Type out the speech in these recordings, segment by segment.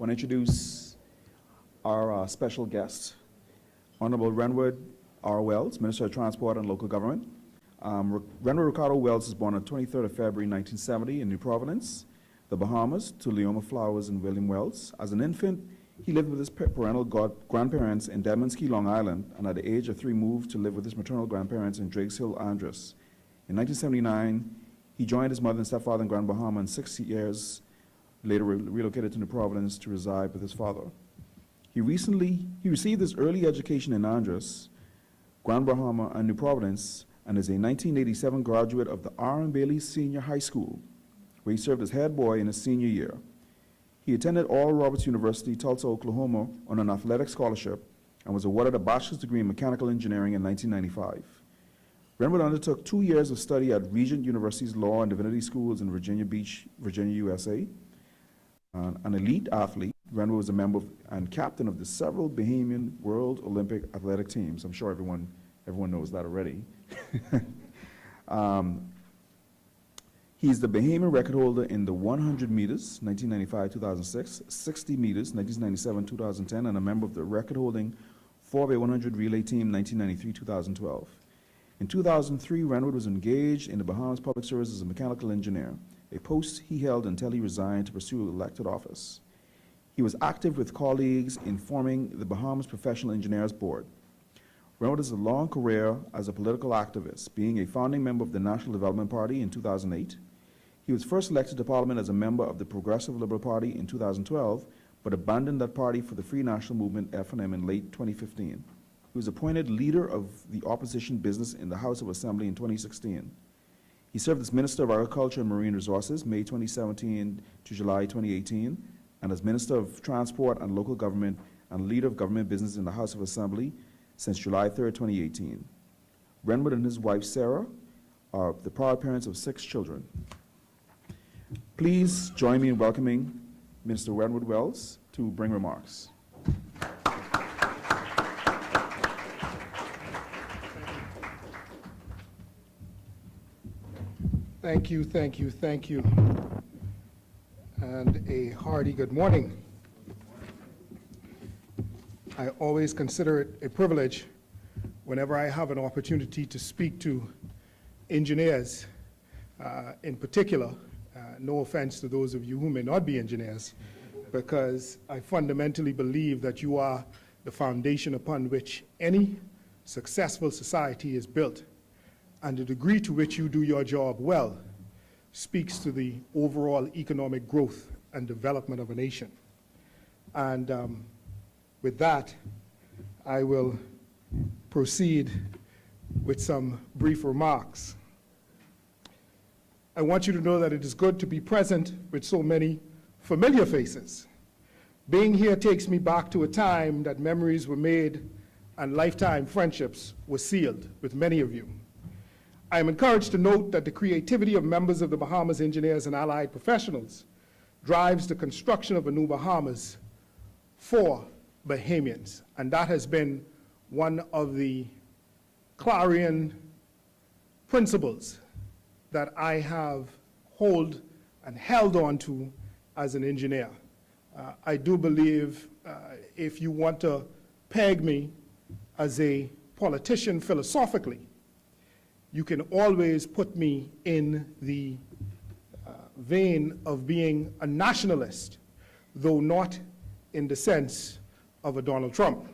want to introduce our special guest, Honorable Renwood R. Wells, Minister of Transport and Local Government. Renwood Ricardo Wells was born on 23rd of February 1970 in New Providence, the Bahamas, to Leoma Flowers and William Wells. As an infant, he lived with his parental grandparents in Deadman's Key, Long Island, and at the age of 3 moved to live with his maternal grandparents in Driggs Hill, Andros. In 1979, he joined his mother and stepfather in Grand Bahama, and 6 years later relocated to New Providence to reside with his father. He received his early education in Andros, Grand Bahama, and New Providence, and is a 1987 graduate of the R. M. Bailey Senior High School, where he served as head boy in his senior year. He attended Oral Roberts University, Tulsa, Oklahoma, on an athletic scholarship and was awarded a bachelor's degree in mechanical engineering in 1995. Renwood undertook 2 years of study at Regent University's Law and Divinity Schools in Virginia Beach, Virginia, USA. An elite athlete, Renwood was a member and captain of the several Bahamian World Olympic athletic teams. I'm sure everyone knows that already. He's the Bahamian record holder in the 100 meters, 1995-2006, 60 meters, 1997-2010, and a member of the record-holding 4x100 relay team, 1993-2012. In 2003, Renwood was engaged in the Bahamas Public Service as a mechanical engineer, a post he held until he resigned to pursue elected office. He was active with colleagues in forming the Bahamas Professional Engineers Board. Renwood has a long career as a political activist, being a founding member of the National Development Party in 2008. He was first elected to Parliament as a member of the Progressive Liberal Party in 2012, but abandoned that party for the Free National Movement, FNM, in late 2015. He was appointed leader of the opposition business in the House of Assembly in 2016. He served as Minister of Agriculture and Marine Resources, May 2017 to July 2018, and as Minister of Transport and Local Government and Leader of Government Business in the House of Assembly since July 3rd, 2018. Renwood and his wife, Sarah, are the proud parents of 6 children. Please join me in welcoming Mr. Renwood Wells to bring remarks. Thank you, thank you, thank you. And a hearty good morning. I always consider it a privilege whenever I have an opportunity to speak to engineers in particular. No offense to those of you who may not be engineers, because I fundamentally believe that you are the foundation upon which any successful society is built. And the degree to which you do your job well speaks to the overall economic growth and development of a nation. And with that, I will proceed with some brief remarks. I want you to know that it is good to be present with so many familiar faces. Being here takes me back to a time that memories were made and lifetime friendships were sealed with many of you. I am encouraged to note that the creativity of members of the Bahamas engineers and allied professionals drives the construction of a new Bahamas for Bahamians, and that has been one of the clarion principles that I have held and held on to as an engineer. I do believe if you want to peg me as a politician philosophically, you can always put me in the vein of being a nationalist, though not in the sense of a Donald Trump.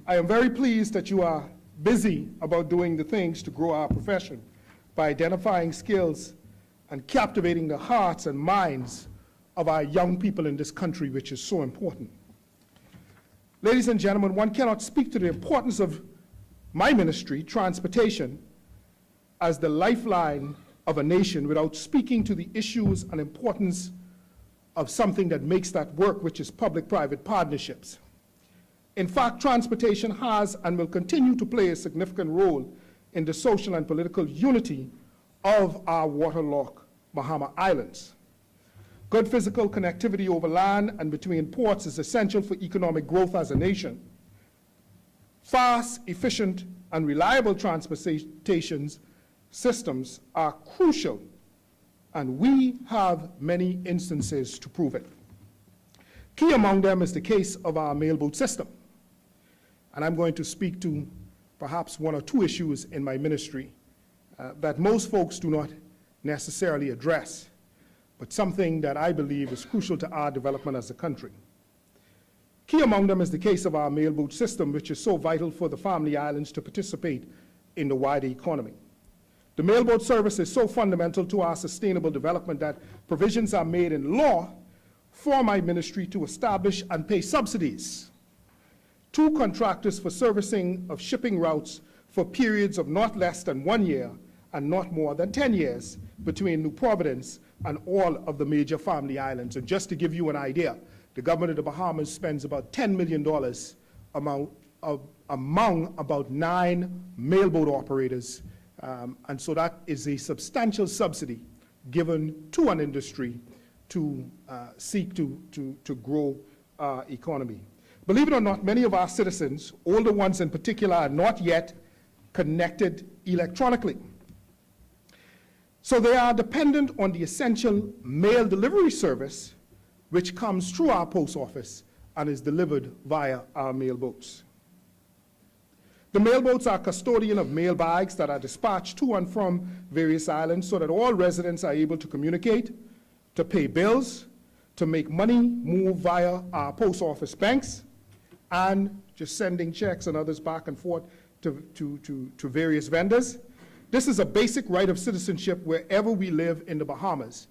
I am very pleased that you are busy about doing the things to grow our profession by identifying skills and captivating the hearts and minds of our young people in this country, which is so important. Ladies and gentlemen, one cannot speak to the importance of my ministry, transportation, as the lifeline of a nation without speaking to the issues and importance of something that makes that work, which is public-private partnerships. In fact, transportation has and will continue to play a significant role in the social and political unity of our waterlogged Bahama Islands. Good physical connectivity over land and between ports is essential for economic growth as a nation. Fast, efficient, and reliable transportation systems are crucial and we have many instances to prove it. Key among them is the case of our mailboat system. And I'm going to speak to perhaps one or two issues in my ministry that most folks do not necessarily address, but something that I believe is crucial to our development as a country. Key among them is the case of our mailboat system, which is so vital for the family islands to participate in the wider economy. The mailboat service is so fundamental to our sustainable development that provisions are made in law for my ministry to establish and pay subsidies to contractors for servicing of shipping routes for periods of not less than 1 year and not more than 10 years between New Providence and all of the major family islands. And just to give you an idea, the government of the Bahamas spends about $10 million among about 9 mailboat operators. And so that is a substantial subsidy given to an industry to seek to grow our economy. Believe it or not, many of our citizens, older ones in particular, are not yet connected electronically. So they are dependent on the essential mail delivery service, which comes through our post office and is delivered via our mailboats. The mailboats are custodian of mail bags that are dispatched to and from various islands so that all residents are able to communicate, to pay bills, to make money move via our post office banks, and just sending checks and others back and forth to various vendors. This is a basic right of citizenship wherever we live in the Bahamas.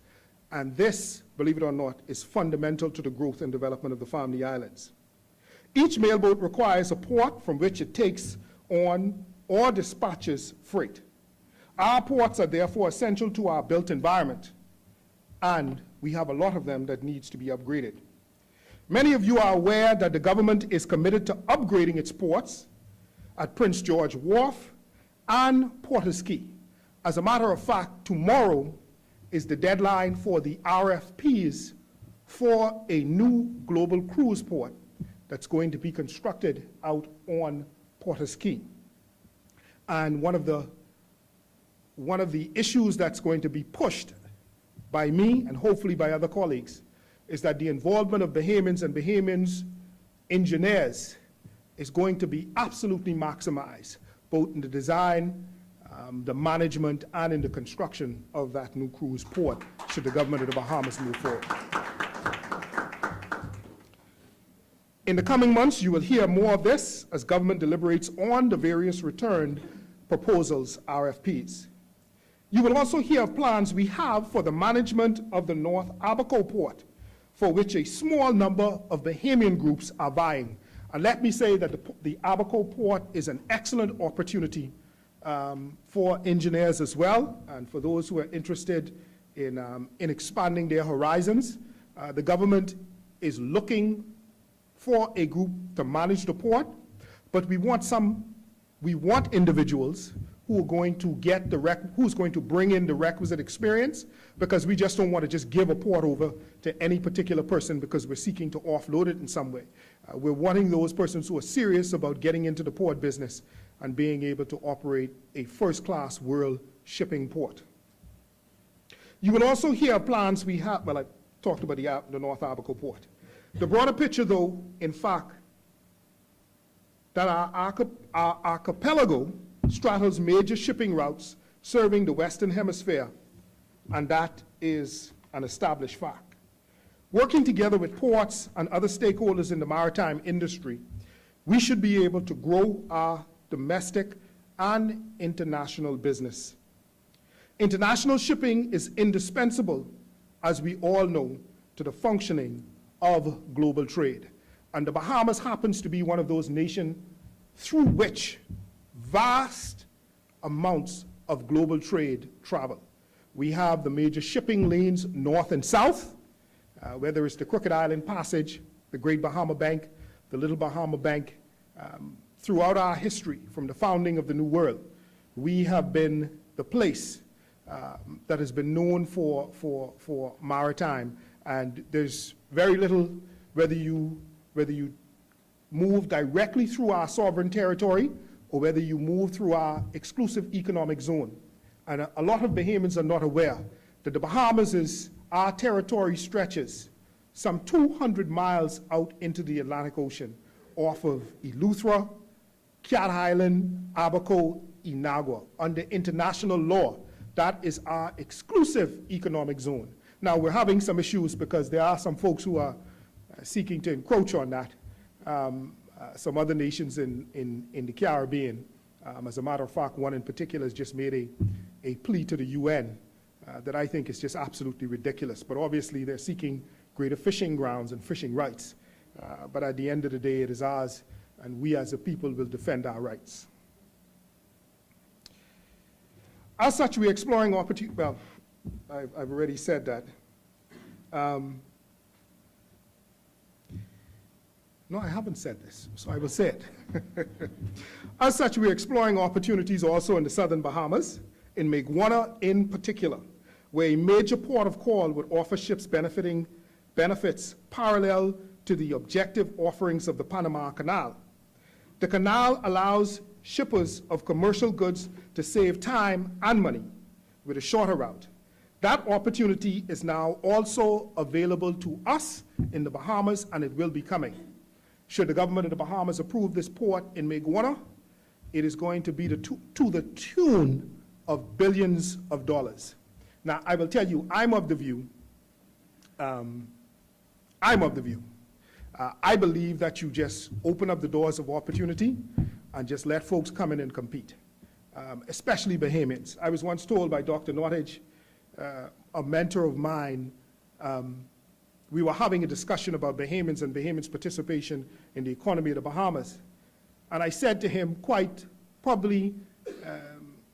And this, believe it or not, is fundamental to the growth and development of the family islands. Each mailboat requires a port from which it takes on or dispatches freight. Our ports are therefore essential to our built environment, and we have a lot of them that needs to be upgraded. Many of you are aware that the government is committed to upgrading its ports at Prince George Wharf and Porter's Key. As a matter of fact, tomorrow is the deadline for the RFPs for a new global cruise port that's going to be constructed out on Porter's Key. And one of the issues that's going to be pushed by me and hopefully by other colleagues is that the involvement of Bahamians and Bahamians engineers is going to be absolutely maximized, both in the design, the management, and in the construction of that new cruise port, should the government of the Bahamas move forward. In the coming months, you will hear more of this as government deliberates on the various returned proposals, RFPs. You will also hear of plans we have for the management of the North Abaco port, for which a small number of Bahamian groups are vying. And let me say that the Abaco port is an excellent opportunity for engineers as well, and for those who are interested in expanding their horizons. The government is looking for a group to manage the port, but we want individuals who are going to who's going to bring in the requisite experience, because we just don't want to just give a port over to any particular person because we're seeking to offload it in some way. We're wanting those persons who are serious about getting into the port business and being able to operate a first-class world shipping port. You will also hear plans we have, well, I talked about the North Abaco port. The broader picture, though, in fact, that our archipelago straddles major shipping routes serving the Western Hemisphere, and that is an established fact. Working together with ports and other stakeholders in the maritime industry, we should be able to grow our domestic and international business. International shipping is indispensable, as we all know, to the functioning of global trade. And the Bahamas happens to be one of those nations through which vast amounts of global trade travel. We have the major shipping lanes north and south, whether it's the Crooked Island Passage, the Great Bahama Bank, the Little Bahama Bank. Throughout our history, from the founding of the New World, we have been the place that has been known for maritime, and there's very little, whether you move directly through our sovereign territory or whether you move through our exclusive economic zone. And a lot of Bahamians are not aware that the Bahamas our territory stretches some 200 miles out into the Atlantic Ocean off of Eleuthera, Cat Island, Abaco, Inagua. Under international law, that is our exclusive economic zone. Now, we're having some issues because there are some folks who are seeking to encroach on that. Some other nations in the Caribbean. As a matter of fact, one in particular has just made a plea to the UN that I think is just absolutely ridiculous. But obviously, they're seeking greater fishing grounds and fishing rights. But at the end of the day, it is ours, and we as a people will defend our rights. As such, we're exploring opportunities. Well, I've already said that. No, I haven't said this, so I will say it. As such, we're exploring opportunities also in the southern Bahamas, in Maguana in particular, where a major port of call would offer ships benefits parallel to the objective offerings of the Panama Canal. The canal allows shippers of commercial goods to save time and money with a shorter route. That opportunity is now also available to us in the Bahamas, and it will be coming. Should the government of the Bahamas approve this port in Maguana, it is going to be to the tune of billions of dollars. Now, I will tell you, I'm of the view, I believe that you just open up the doors of opportunity and just let folks come in and compete, especially Bahamians. I was once told by Dr. Nottage, a mentor of mine, we were having a discussion about Bahamians and Bahamians' participation in the economy of the Bahamas. And I said to him, quite probably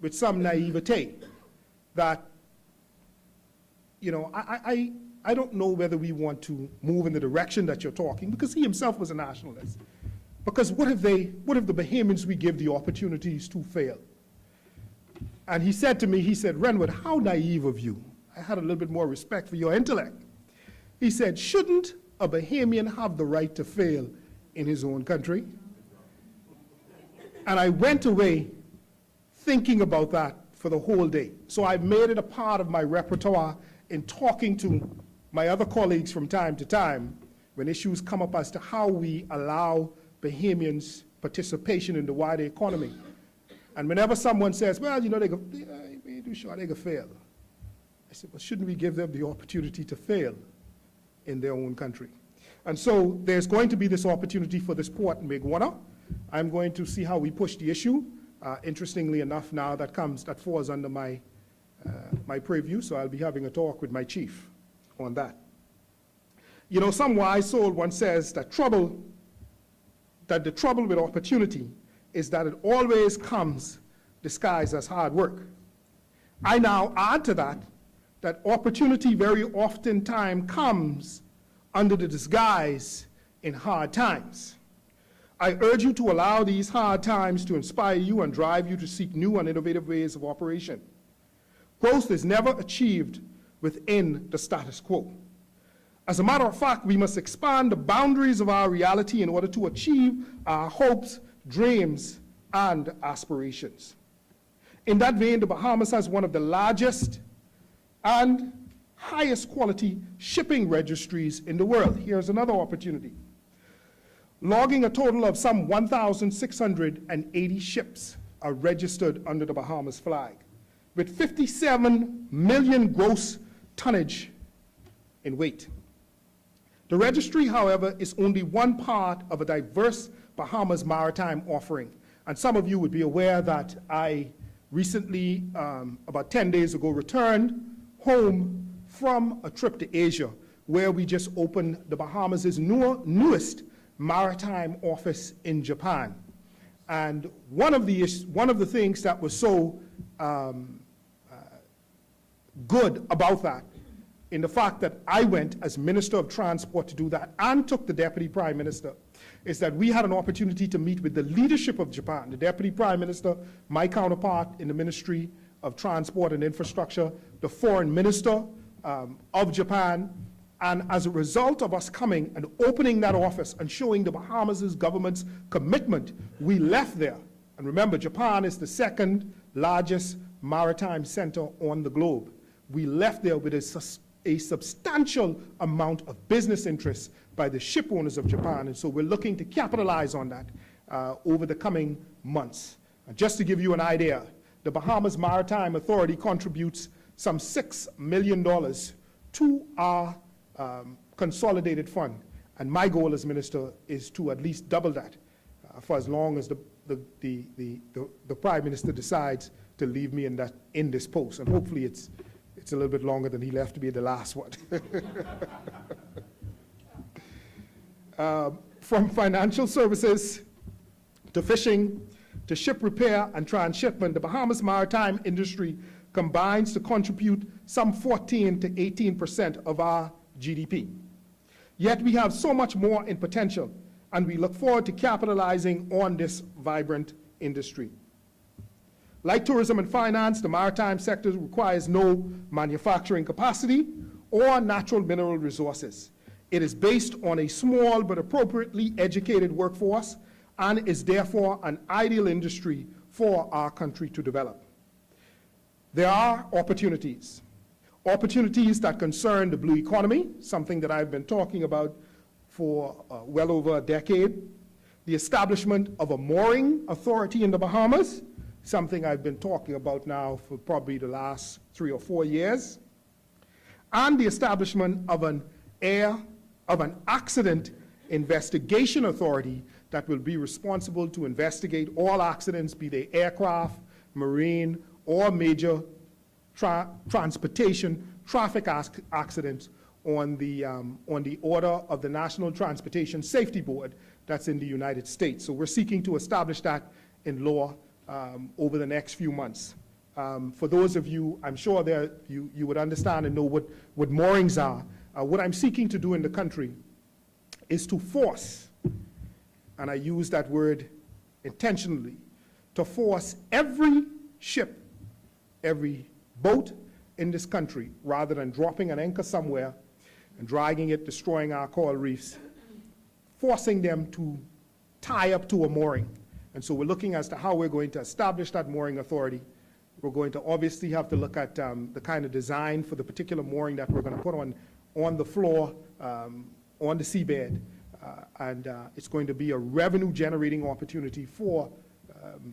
with some naivete, that, you know, I don't know whether we want to move in the direction that you're talking, because he himself was a nationalist. Because what if the Bahamians we give the opportunities to fail? And he said to me, he said, Renwood, how naive of you. I had a little bit more respect for your intellect. He said, shouldn't a Bahamian have the right to fail in his own country? And I went away thinking about that for the whole day. So I've made it a part of my repertoire in talking to my other colleagues from time to time when issues come up as to how we allow Bahamians participation in the wider economy. And whenever someone says, well, you know, they could fail. I said, well, shouldn't we give them the opportunity to fail in their own country? And so there's going to be this opportunity for this port in Maguana. I'm going to see how we push the issue. Interestingly enough, now that falls under my purview, so I'll be having a talk with my chief on that. You know, some wise soul once says that the trouble with opportunity is that it always comes disguised as hard work. I now add to that opportunity very oftentimes comes under the disguise in hard times. I urge you to allow these hard times to inspire you and drive you to seek new and innovative ways of operation. Growth is never achieved within the status quo. As a matter of fact, we must expand the boundaries of our reality in order to achieve our hopes, dreams, and aspirations. In that vein, the Bahamas has one of the largest and highest quality shipping registries in the world. Here's another opportunity. Logging a total of some 1,680 ships are registered under the Bahamas flag, with 57 million gross tonnage in weight. The registry, however, is only one part of a diverse Bahamas maritime offering. And some of you would be aware that I recently, about 10 days ago, returned home from a trip to Asia, where we just opened the Bahamas' newest maritime office in Japan. And one of the things that was so good about that, in the fact that I went as Minister of Transport to do that and took the Deputy Prime Minister, is that we had an opportunity to meet with the leadership of Japan, the Deputy Prime Minister, my counterpart in the Ministry of Transport and Infrastructure, the Foreign Minister of Japan. And as a result of us coming and opening that office and showing the Bahamas' government's commitment, we left there. And remember, Japan is the second largest maritime center on the globe. we left there with a substantial amount of business interest by the ship owners of Japan, and so we're looking to capitalize on that over the coming months. Just to give you an idea, the Bahamas Maritime Authority contributes some $6 million to our consolidated fund, and my goal as minister is to at least double that for as long as the Prime Minister decides to leave me in this post, and hopefully it's a little bit longer than he left me the last one. From financial services to fishing to ship repair and transshipment, the Bahamas maritime industry combines to contribute some 14 to 18% of our GDP. Yet we have so much more in potential, and we look forward to capitalizing on this vibrant industry. Like tourism and finance, the maritime sector requires no manufacturing capacity or natural mineral resources. It is based on a small but appropriately educated workforce and is therefore an ideal industry for our country to develop. There are opportunities that concern the blue economy, something that I've been talking about for well over a decade, the establishment of a mooring authority in the Bahamas, something I've been talking about now for probably the last 3 or 4 years, and the establishment of an accident investigation authority that will be responsible to investigate all accidents, be they aircraft, marine, or major transportation traffic accidents on the order of the National Transportation Safety Board that's in the United States. So we're seeking to establish that in law over the next few months. For those of you, I'm sure you would understand and know what moorings are. What I'm seeking to do in the country is to force, and I use that word intentionally, to force every ship, every boat in this country, rather than dropping an anchor somewhere and dragging it, destroying our coral reefs, forcing them to tie up to a mooring. And so we're looking as to how we're going to establish that mooring authority. We're going to obviously have to look at the kind of design for the particular mooring that we're going to put on the floor, on the seabed, and it's going to be a revenue-generating opportunity for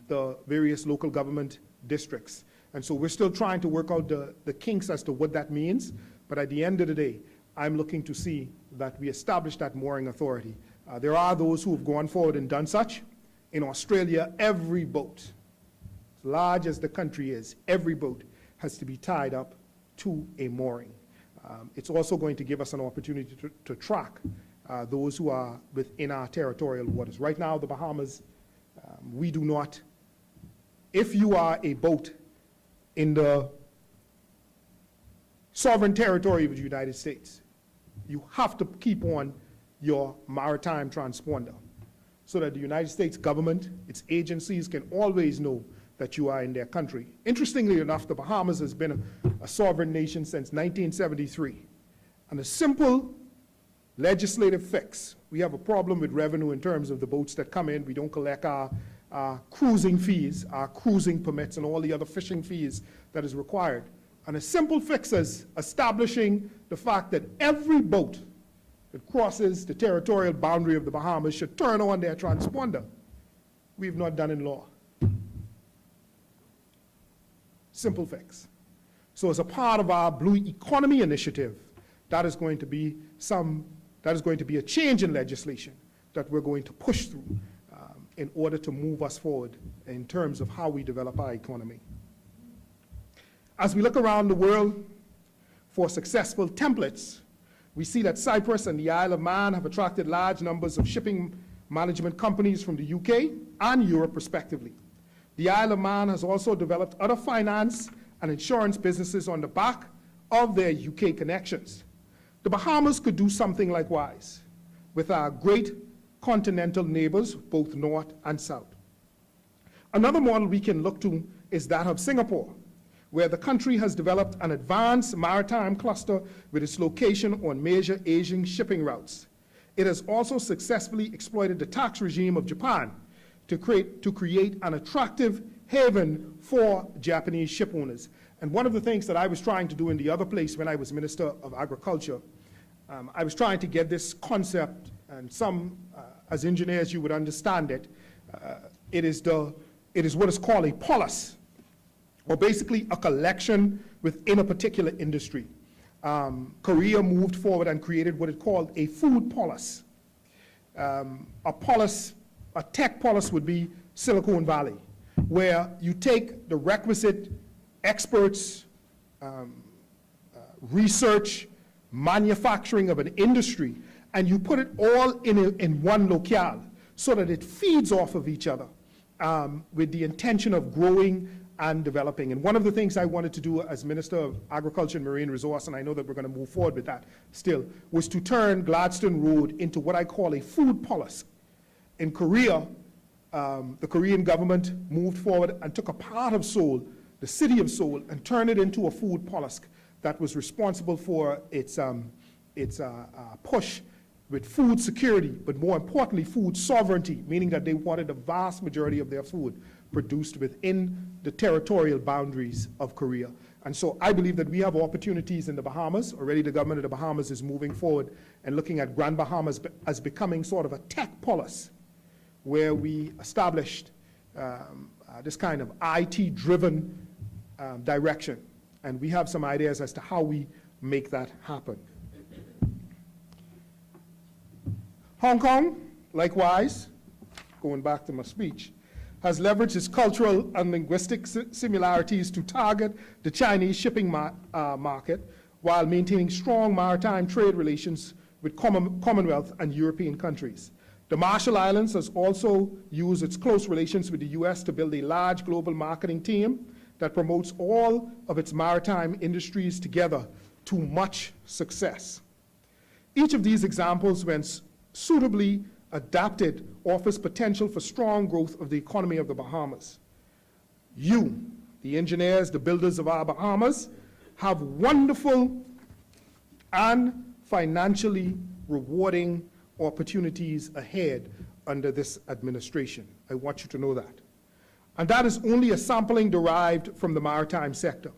the various local government districts. And so we're still trying to work out the kinks as to what that means, but at the end of the day, I'm looking to see that we establish that mooring authority. There are those who have gone forward and done such. In Australia, every boat, as large as the country is, every boat has to be tied up to a mooring. It's also going to give us an opportunity to track those who are within our territorial waters. Right now, the Bahamas, we do not. If you are a boat in the sovereign territory of the United States, you have to keep on your maritime transponder so that the United States government, its agencies, can always know that you are in their country. Interestingly enough, the Bahamas has been a sovereign nation since 1973. And a simple legislative fix, we have a problem with revenue in terms of the boats that come in. We don't collect our cruising fees, our cruising permits, and all the other fishing fees that is required. And a simple fix is establishing the fact that every boat that crosses the territorial boundary of the Bahamas should turn on their transponder. We've not done in law. Simple fix. So as a part of our Blue Economy Initiative, that is going to be a change in legislation that we're going to push through in order to move us forward in terms of how we develop our economy. As we look around the world for successful templates, we see that Cyprus and the Isle of Man have attracted large numbers of shipping management companies from the UK and Europe, respectively. The Isle of Man has also developed other finance and insurance businesses on the back of their UK connections. The Bahamas could do something likewise with our great continental neighbors, both north and south. Another model we can look to is that of Singapore, where the country has developed an advanced maritime cluster with its location on major Asian shipping routes. It has also successfully exploited the tax regime of Japan to create an attractive haven for Japanese ship owners. And one of the things that I was trying to do in the other place when I was Minister of Agriculture, I was trying to get this concept, and some, as engineers, you would understand it. It is what is called a polis, or basically a collection within a particular industry. Korea moved forward and created what it called a food polis. A tech polis would be Silicon Valley, where you take the requisite experts, research, manufacturing of an industry, and you put it all in one locale so that it feeds off of each other with the intention of growing and developing. And one of the things I wanted to do as Minister of Agriculture and Marine Resource, and I know that we're going to move forward with that still, was to turn Gladstone Road into what I call a food polis. In Korea, the Korean government moved forward and took a part of Seoul, the city of Seoul, and turned it into a food polis that was responsible for its push with food security, but more importantly, food sovereignty, meaning that they wanted the vast majority of their food produced within the territorial boundaries of Korea. And so I believe that we have opportunities in the Bahamas. Already the government of the Bahamas is moving forward and looking at Grand Bahamas as becoming sort of a tech polis, where we established this kind of IT-driven direction. And we have some ideas as to how we make that happen. Hong Kong, likewise, going back to my speech, has leveraged its cultural and linguistic similarities to target the Chinese shipping market while maintaining strong maritime trade relations with Commonwealth and European countries. The Marshall Islands has also used its close relations with the US to build a large global marketing team that promotes all of its maritime industries together to much success. Each of these examples, when suitably adapted, offers potential for strong growth of the economy of the Bahamas. You, the engineers, the builders of our Bahamas, have wonderful and financially rewarding opportunities ahead under this administration. I want you to know that. And that is only a sampling derived from the maritime sector.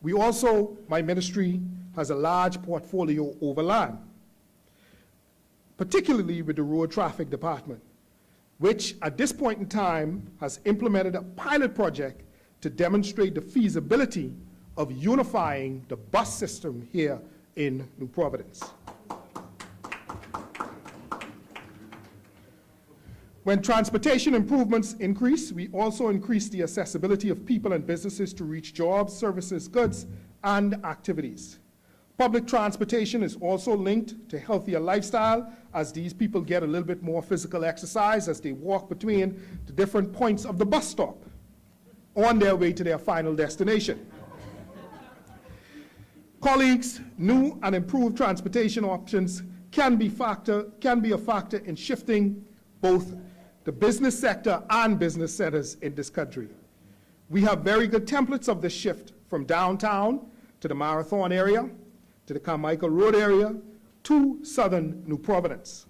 We also, my ministry, has a large portfolio over land, particularly with the Road Traffic Department, which at this point in time has implemented a pilot project to demonstrate the feasibility of unifying the bus system here in New Providence. When transportation improvements increase, we also increase the accessibility of people and businesses to reach jobs, services, goods, and activities. Public transportation is also linked to healthier lifestyle, as these people get a little bit more physical exercise as they walk between the different points of the bus stop on their way to their final destination. Colleagues, new and improved transportation options can be a factor in shifting both the business sector and business centers in this country. We have very good templates of this shift, from downtown to the Marathon area, to the Carmichael Road area, to southern New Providence.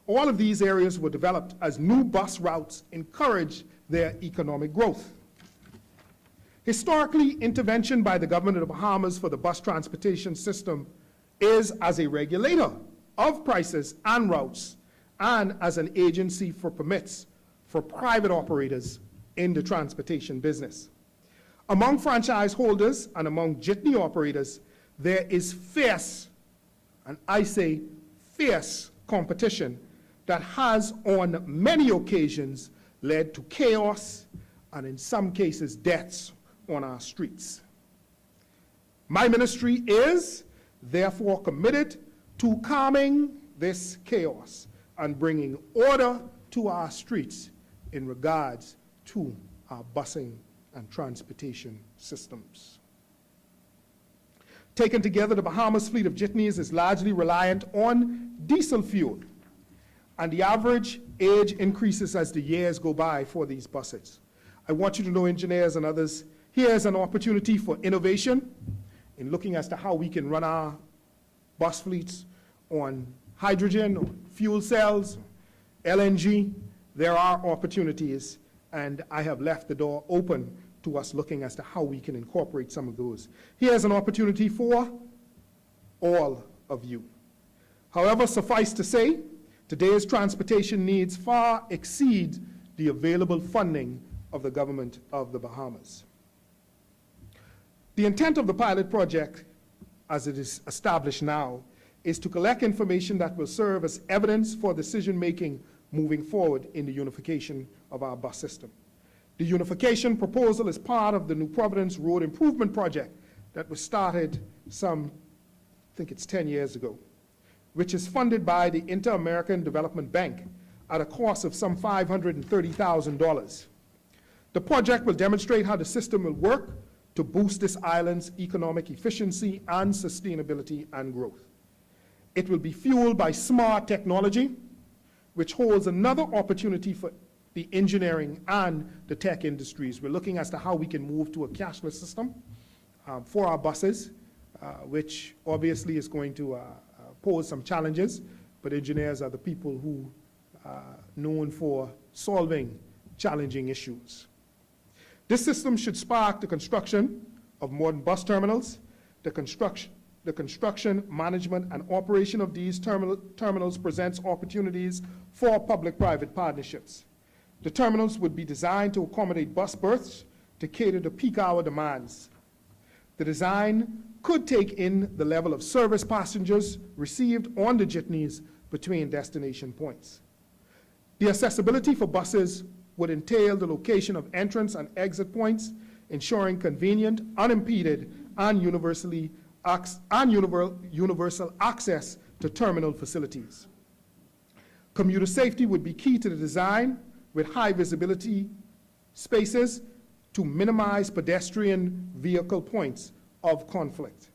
All of these areas were developed as new bus routes encourage their economic growth. Historically, intervention by the government of the Bahamas for the bus transportation system is as a regulator of prices and routes, and as an agency for permits for private operators in the transportation business. Among franchise holders and among jitney operators, there is fierce, and I say fierce, competition that has on many occasions led to chaos and in some cases deaths on our streets. My ministry is therefore committed to calming this chaos and bringing order to our streets in regards to our busing and transportation systems. Taken together, the Bahamas fleet of jitneys is largely reliant on diesel fuel, and the average age increases as the years go by for these buses. I want you to know, engineers and others, here's an opportunity for innovation in looking as to how we can run our bus fleets on hydrogen, or fuel cells, LNG. There are opportunities, and I have left the door open to us looking as to how we can incorporate some of those. Here's an opportunity for all of you. However, suffice to say, today's transportation needs far exceed the available funding of the government of the Bahamas. The intent of the pilot project, as it is established now, is to collect information that will serve as evidence for decision-making moving forward in the unification of our bus system. The unification proposal is part of the New Providence Road Improvement Project that was started some, I think it's 10 years ago, which is funded by the Inter-American Development Bank at a cost of some $530,000. The project will demonstrate how the system will work to boost this island's economic efficiency and sustainability and growth. It will be fueled by smart technology, which holds another opportunity for the engineering and the tech industries. We're looking as to how we can move to a cashless system for our buses, which obviously is going to pose some challenges, but engineers are the people who are known for solving challenging issues. This system should spark the construction of modern bus terminals. The construction, management, and operation of these terminals presents opportunities for public-private partnerships. The terminals would be designed to accommodate bus berths to cater to peak hour demands. The design could take in the level of service passengers received on the jitneys between destination points. The accessibility for buses would entail the location of entrance and exit points, ensuring convenient, unimpeded, and universal access to terminal facilities. Commuter safety would be key to the design, with high visibility spaces to minimize pedestrian vehicle points of conflict.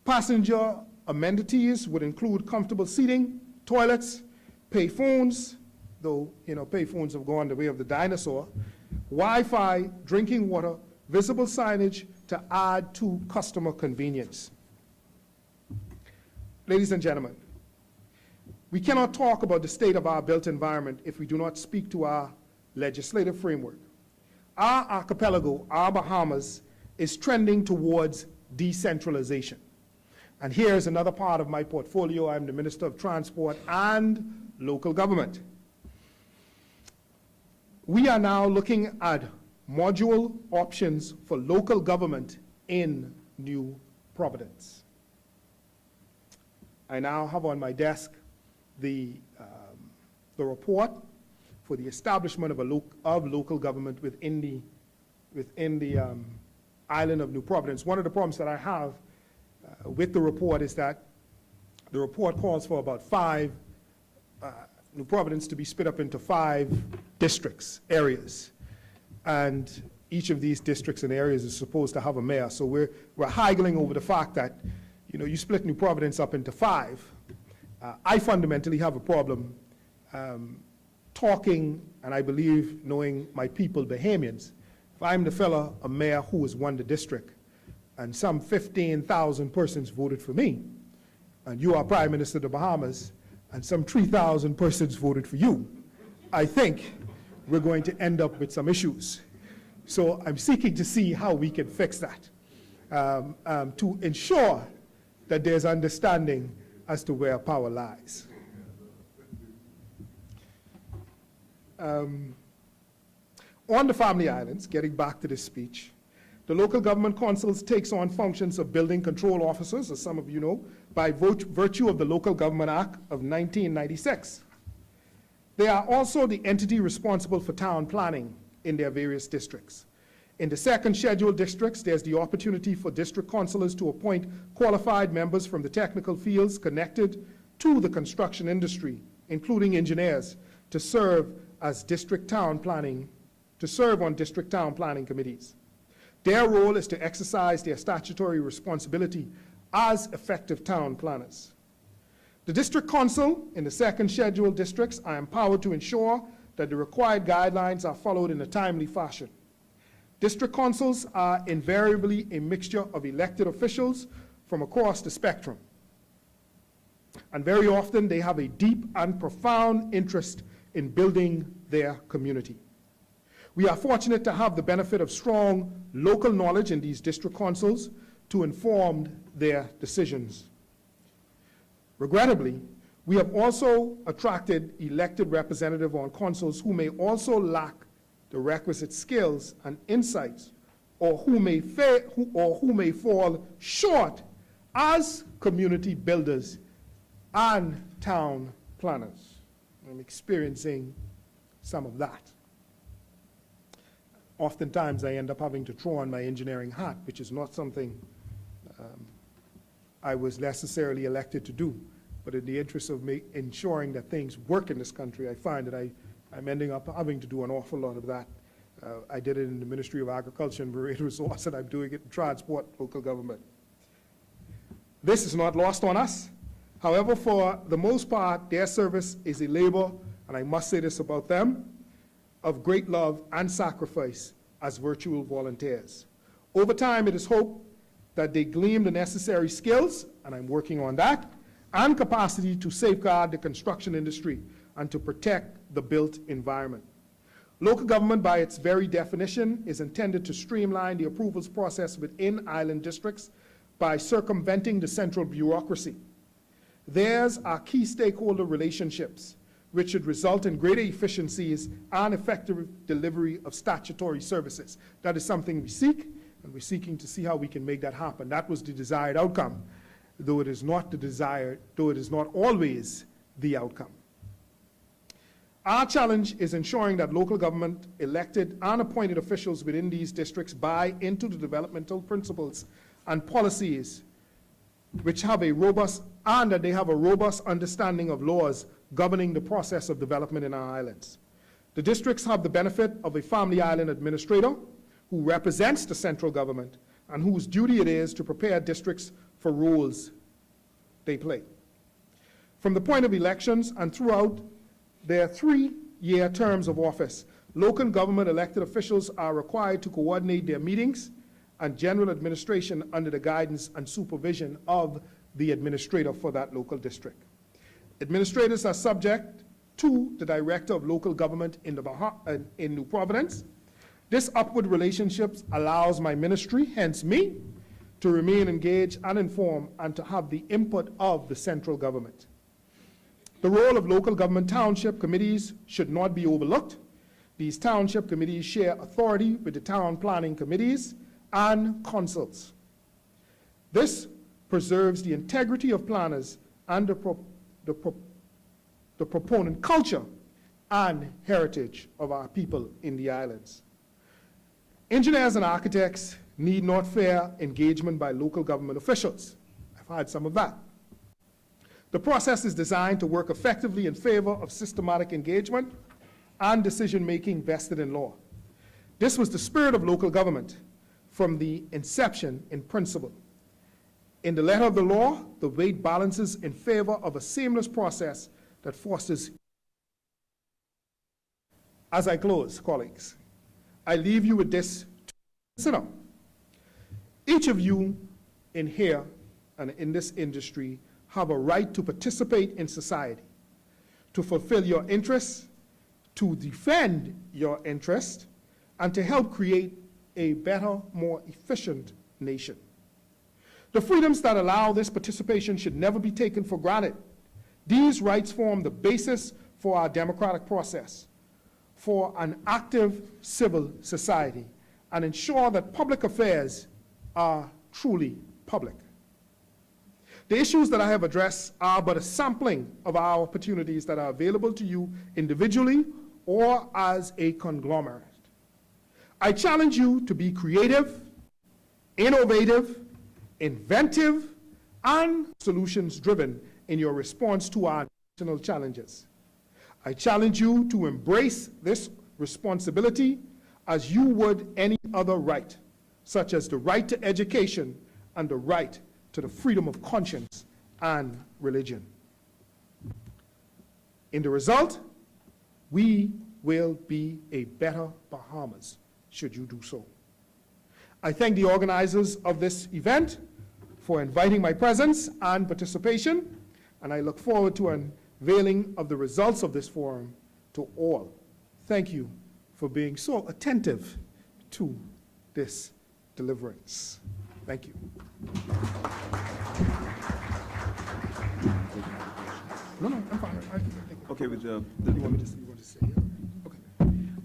Passenger amenities would include comfortable seating, toilets, pay phones, though pay phones have gone the way of the dinosaur, Wi-Fi, drinking water, visible signage to add to customer convenience. Ladies and gentlemen, we cannot talk about the state of our built environment if we do not speak to our legislative framework. Our archipelago, our Bahamas, is trending towards decentralization. And here's another part of my portfolio. I'm the Minister of Transport and Local Government. We are now looking at module options for local government in New Providence. I now have on my desk the report for the establishment of local government within the island of New Providence. One of the problems that I have with the report is that the report calls for about New Providence to be split up into 5 districts, areas. And each of these districts and areas is supposed to have a mayor. So we're haggling over the fact that, you split New Providence up into 5. I fundamentally have a problem talking, and I believe knowing my people, Bahamians. If I'm the fella, a mayor who has won the district, and some 15,000 persons voted for me, and you are Prime Minister of the Bahamas, and some 3,000 persons voted for you, I think we're going to end up with some issues. So I'm seeking to see how we can fix that to ensure that there's understanding as to where power lies. On the Family Islands, getting back to this speech, the local government councils takes on functions of building control officers, as some of you know, by virtue of the Local Government Act of 1996. They are also the entity responsible for town planning in their various districts. In the second scheduled districts, there's the opportunity for district councilors to appoint qualified members from the technical fields connected to the construction industry, including engineers, to serve on district town planning committees. Their role is to exercise their statutory responsibility as effective town planners. The district council in the second scheduled districts are empowered to ensure that the required guidelines are followed in a timely fashion. District councils are invariably a mixture of elected officials from across the spectrum. And very often they have a deep and profound interest in building their community. We are fortunate to have the benefit of strong local knowledge in these district councils to inform their decisions. Regrettably, we have also attracted elected representatives on councils who may also lack the requisite skills and insights, or who may fall short as community builders and town planners. I'm experiencing some of that. Oftentimes, I end up having to throw on my engineering hat, which is not something I was necessarily elected to do. But in the interest of ensuring that things work in this country, I find that I'm ending up having to do an awful lot of that. I did it in the Ministry of Agriculture and Marine Resources, and I'm doing it in transport, local government. This is not lost on us. However, for the most part, their service is a labor, and I must say this about them, of great love and sacrifice as virtual volunteers. Over time, it is hoped that they glean the necessary skills, and I'm working on that, and capacity to safeguard the construction industry and to protect the built environment. Local government, by its very definition, is intended to streamline the approvals process within island districts by circumventing the central bureaucracy. Theirs are key stakeholder relationships, which should result in greater efficiencies and effective delivery of statutory services. That is something we seek, and we're seeking to see how we can make that happen. That was the desired outcome, though it is not always the outcome. Our challenge is ensuring that local government elected and appointed officials within these districts buy into the developmental principles and policies which have a robust, and that they have a robust understanding of laws governing the process of development in our islands. The districts have the benefit of a family island administrator who represents the central government and whose duty it is to prepare districts for roles they play. From the point of elections and throughout their 3-year terms of office, local government elected officials are required to coordinate their meetings and general administration under the guidance and supervision of the administrator for that local district. Administrators are subject to the Director of Local Government in New Providence. This upward relationship allows my ministry, hence me, to remain engaged and informed and to have the input of the central government. The role of local government township committees should not be overlooked. These township committees share authority with the town planning committees and councils. This preserves the integrity of planners and the proponent culture and heritage of our people in the islands. Engineers and architects need not fear engagement by local government officials. I've had some of that. The process is designed to work effectively in favor of systematic engagement and decision-making vested in law. This was the spirit of local government from the inception in principle. In the letter of the law, the weight balances in favor of a seamless process that fosters. As I close, colleagues, I leave you with this to consider. Each of you in here and in this industry have a right to participate in society, to fulfill your interests, to defend your interests, and to help create a better, more efficient nation. The freedoms that allow this participation should never be taken for granted. These rights form the basis for our democratic process, for an active civil society, and ensure that public affairs are truly public. The issues that I have addressed are but a sampling of our opportunities that are available to you individually or as a conglomerate. I challenge you to be creative, innovative, inventive, and solutions-driven in your response to our national challenges. I challenge you to embrace this responsibility as you would any other right, such as the right to education and the right to the freedom of conscience and religion. In the result, we will be a better Bahamas, should you do so. I thank the organizers of this event for inviting my presence and participation, and I look forward to unveiling of the results of this forum to all. Thank you for being so attentive to this deliverance. Thank you. No, I'm fine. Okay, with You want to say? Yeah. Okay.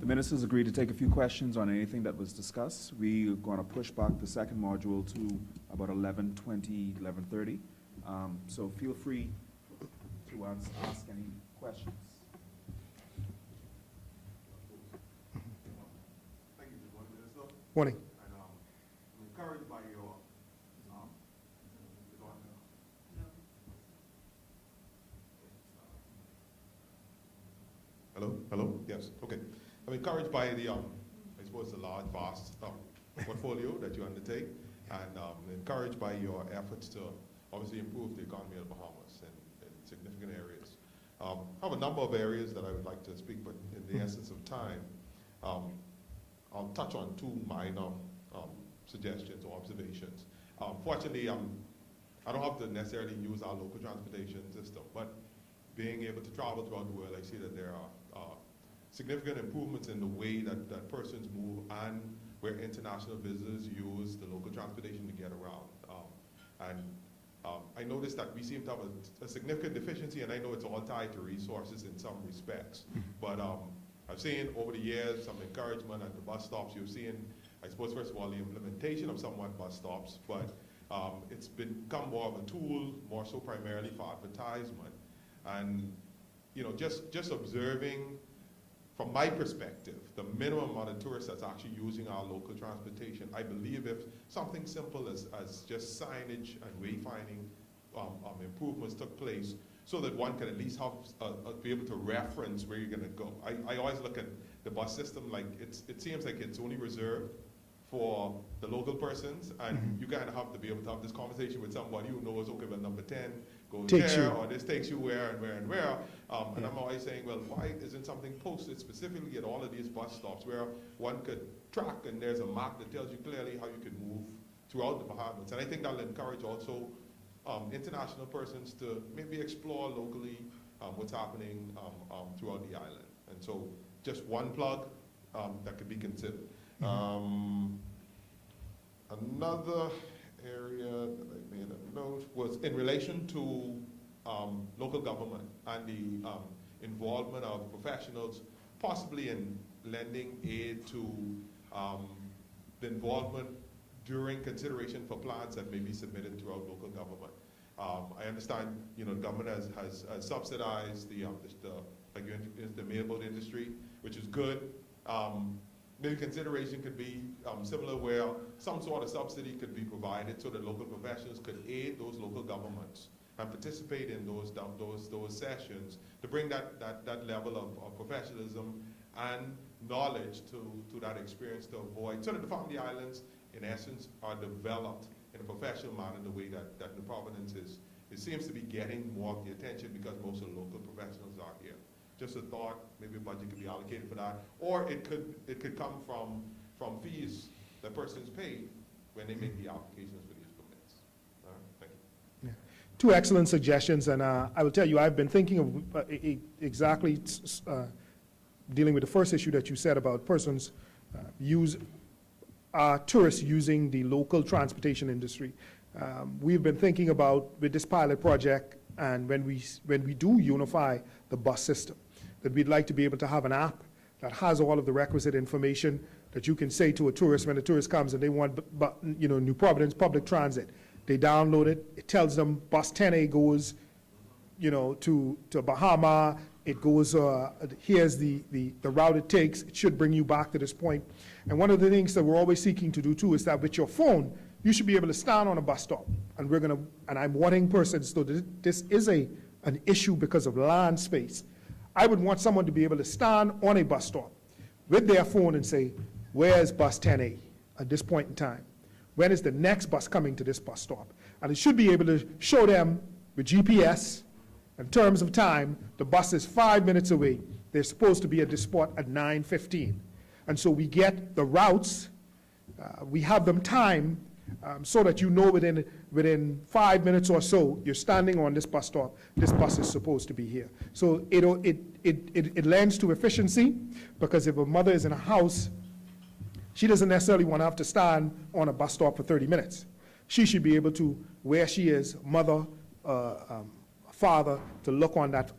the ministers agreed to take a few questions on anything that was discussed. We're going to push back the second module to about 11:20, 11:30. So feel free to ask any questions. Thank you, Mr. Minister. Morning. And I'm encouraged by your, Hello, yes, okay. I'm encouraged by the, I suppose, the large, vast portfolio that you undertake, and encouraged by your efforts to obviously improve the economy of the Bahamas in significant areas. I have a number of areas that I would like to speak, but in the essence of time, I'll touch on two minor suggestions or observations. Fortunately, I don't have to necessarily use our local transportation system, but being able to travel throughout the world, I see that there are significant improvements in the way that persons move and where international visitors use the local transportation to get around. I noticed that we seem to have a significant deficiency, and I know it's all tied to resources in some respects. But I've seen over the years some encouragement at the bus stops. You've seen, I suppose, first of all, the implementation of somewhat bus stops, but it's become more of a tool, more so primarily for advertisement. And just observing, from my perspective, the minimum amount of tourists that's actually using our local transportation, I believe if something simple as just signage and wayfinding improvements took place, so that one can at least have be able to reference where you're going to go. I always look at the bus system like it seems like it's only reserved for the local persons, and you kind of have to be able to have this conversation with somebody who knows, okay, well, number 10 goes Takes there, you. or this takes you where and where and where. And I'm always saying, well, why isn't something posted specifically at all of these bus stops where one could track, and there's a map that tells you clearly how you can move throughout the Bahamas. And I think that'll encourage also international persons to maybe explore locally what's happening throughout the island. And so just one plug that could be considered. Another area that I made a note was in relation to local government and the involvement of professionals, possibly in lending aid to the involvement during consideration for plans that may be submitted throughout local government. I understand, the government has subsidized the mailboat industry, which is good. Maybe consideration could be similar, where some sort of subsidy could be provided so that local professionals could aid those local governments and participate in those sessions to bring that level of professionalism and knowledge to that experience, to avoid, so that the family islands, in essence, are developed in a professional manner the way that the Providence is. It seems to be getting more of the attention because most of the local professionals are here. Just a thought, maybe a budget could be allocated for that, or it could come from fees that persons pay when they make the applications for these permits. Thank you. Yeah. Two excellent suggestions, and I will tell you, I've been thinking of exactly dealing with the first issue that you said about persons tourists using the local transportation industry. We've been thinking about, with this pilot project, and when we do unify the bus system, that we'd like to be able to have an app that has all of the requisite information that you can say to a tourist when a tourist comes and they want, New Providence public transit. They download it. It tells them bus 10A goes, to Bahama. It goes. Here's the route it takes. It should bring you back to this point. And one of the things that we're always seeking to do too is that with your phone, you should be able to stand on a bus stop. And I'm warning persons, so this is an issue because of land space. I would want someone to be able to stand on a bus stop with their phone and say, where's bus 10A at this point in time? When is the next bus coming to this bus stop? And it should be able to show them with GPS, in terms of time, the bus is 5 minutes away. They're supposed to be at this spot at 9:15. And so we get the routes, we have them timed, so that you know within 5 minutes or so, you're standing on this bus stop, this bus is supposed to be here. So it lends to efficiency, because if a mother is in a house, she doesn't necessarily want to have to stand on a bus stop for 30 minutes. She should be able to, where she is, mother, father, to look on that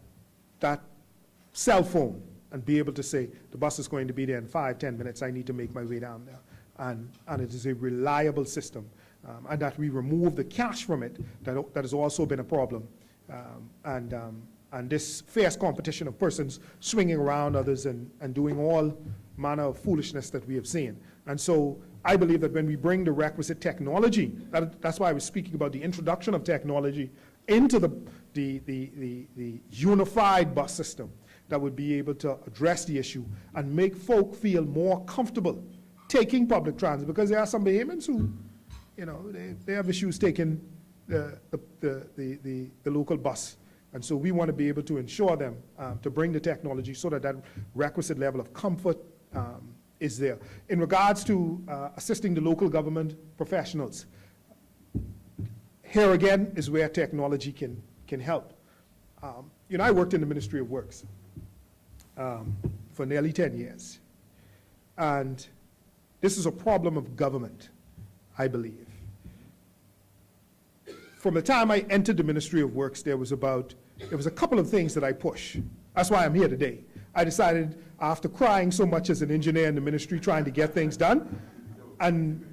cell phone and be able to say, the bus is going to be there in 5, 10 minutes, I need to make my way down there. And it is a reliable system, and that we remove the cash from it, that has also been a problem. And this fierce competition of persons swinging around others and doing all manner of foolishness that we have seen. And so I believe that when we bring the requisite technology, that's why I was speaking about the introduction of technology into the unified bus system that would be able to address the issue and make folk feel more comfortable taking public transit, because there are some Bahamians who, you know, they have issues taking the local bus. And so we want to be able to ensure them, to bring the technology so that that requisite level of comfort is there. In regards to assisting the local government professionals, here again is where technology can help. You know, I worked in the Ministry of Works for nearly 10 years. And this is a problem of government, I believe. From the time I entered the Ministry of Works, there was a couple of things that I push. That's why I'm here today. I decided, after crying so much as an engineer in the ministry trying to get things done, and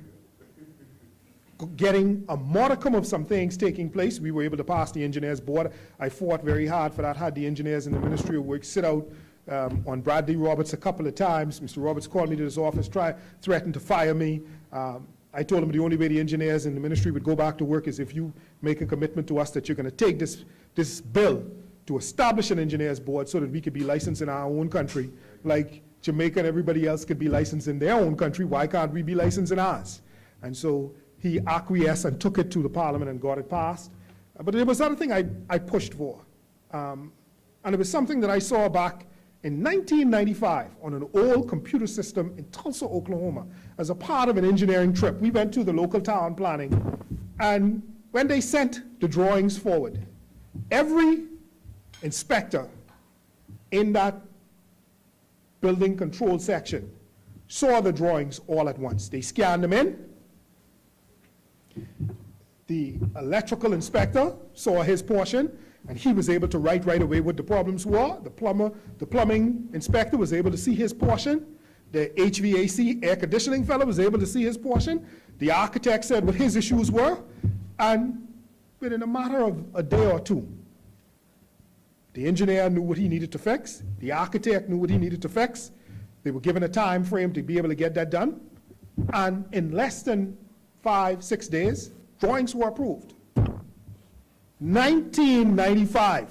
getting a modicum of some things taking place, we were able to pass the engineers board. I fought very hard for that, had the engineers in the Ministry of Works sit out on Bradley Roberts a couple of times. Mr. Roberts called me to his office, threatened to fire me. I told him the only way the engineers in the ministry would go back to work is if you make a commitment to us that you're going to take this bill to establish an engineers board so that we could be licensed in our own country, like Jamaica and everybody else could be licensed in their own country. Why can't we be licensed in ours? And so he acquiesced and took it to the parliament and got it passed. But there was another thing I pushed for. And it was something that I saw back in 1995 on an old computer system in Tulsa, Oklahoma, as a part of an engineering trip. We went to the local town planning, and when they sent the drawings forward, every inspector in that building control section saw the drawings all at once. They scanned them in. The electrical inspector saw his portion, and he was able to write right away what the problems were. The plumbing inspector was able to see his portion. The HVAC, air conditioning fellow, was able to see his portion. The architect said what his issues were. And within a matter of a day or two, the engineer knew what he needed to fix. The architect knew what he needed to fix. They were given a time frame to be able to get that done. And in less than 5-6 days, drawings were approved. 1995.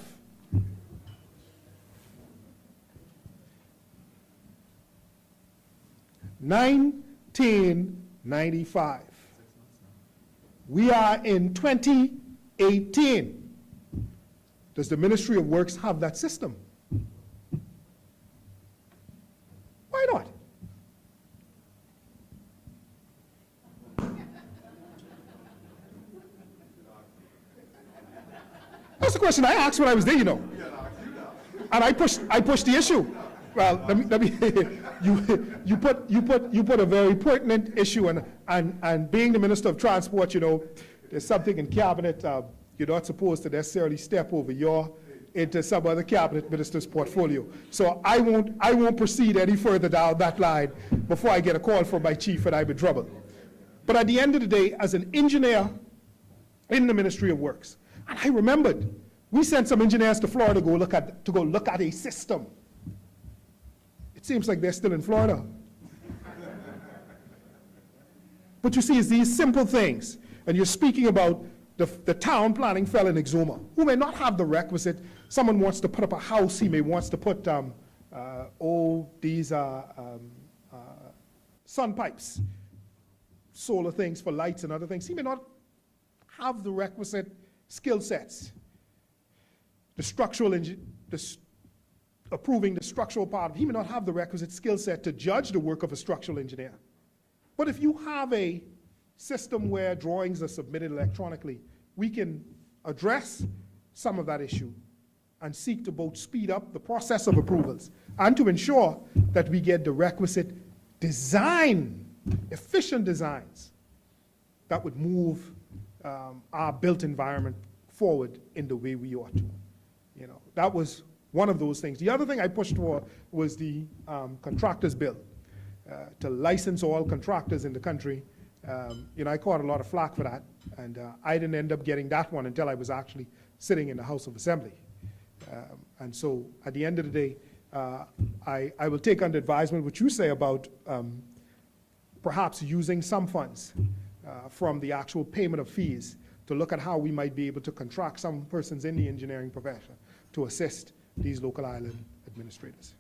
We are in 2018. Does the Ministry of Works have that system? Why not? That's the question I asked when I was there, you know. And I pushed the issue. Well, let me you put a very pertinent issue, and being the Minister of Transport, you know, there's something in cabinet, you're not supposed to necessarily step over into some other cabinet minister's portfolio. So I won't proceed any further down that line before I get a call from my chief and I'm in trouble. But at the end of the day, as an engineer in the Ministry of Works, and I remembered, we sent some engineers to Florida to go look at a system. It seems like they're still in Florida. But you see, it's these simple things. And you're speaking about the town planning fellow in Exuma, who may not have the requisite. Someone wants to put up a house, he may wants to put sun pipes, solar things for lights and other things. He may not have the requisite skill sets. Approving the structural part, he may not have the requisite skill set to judge the work of a structural engineer. But if you have a system where drawings are submitted electronically, we can address some of that issue and seek to both speed up the process of approvals and to ensure that we get the requisite design, efficient designs that would move our built environment forward in the way we ought to. You know, that was one of those things. The other thing I pushed for was the contractors bill to license all contractors in the country. You know, I caught a lot of flack for that, and I didn't end up getting that one until I was actually sitting in the House of Assembly. And so at the end of the day, I will take under advisement what you say about perhaps using some funds from the actual payment of fees to look at how we might be able to contract some persons in the engineering profession to assist these local island administrators.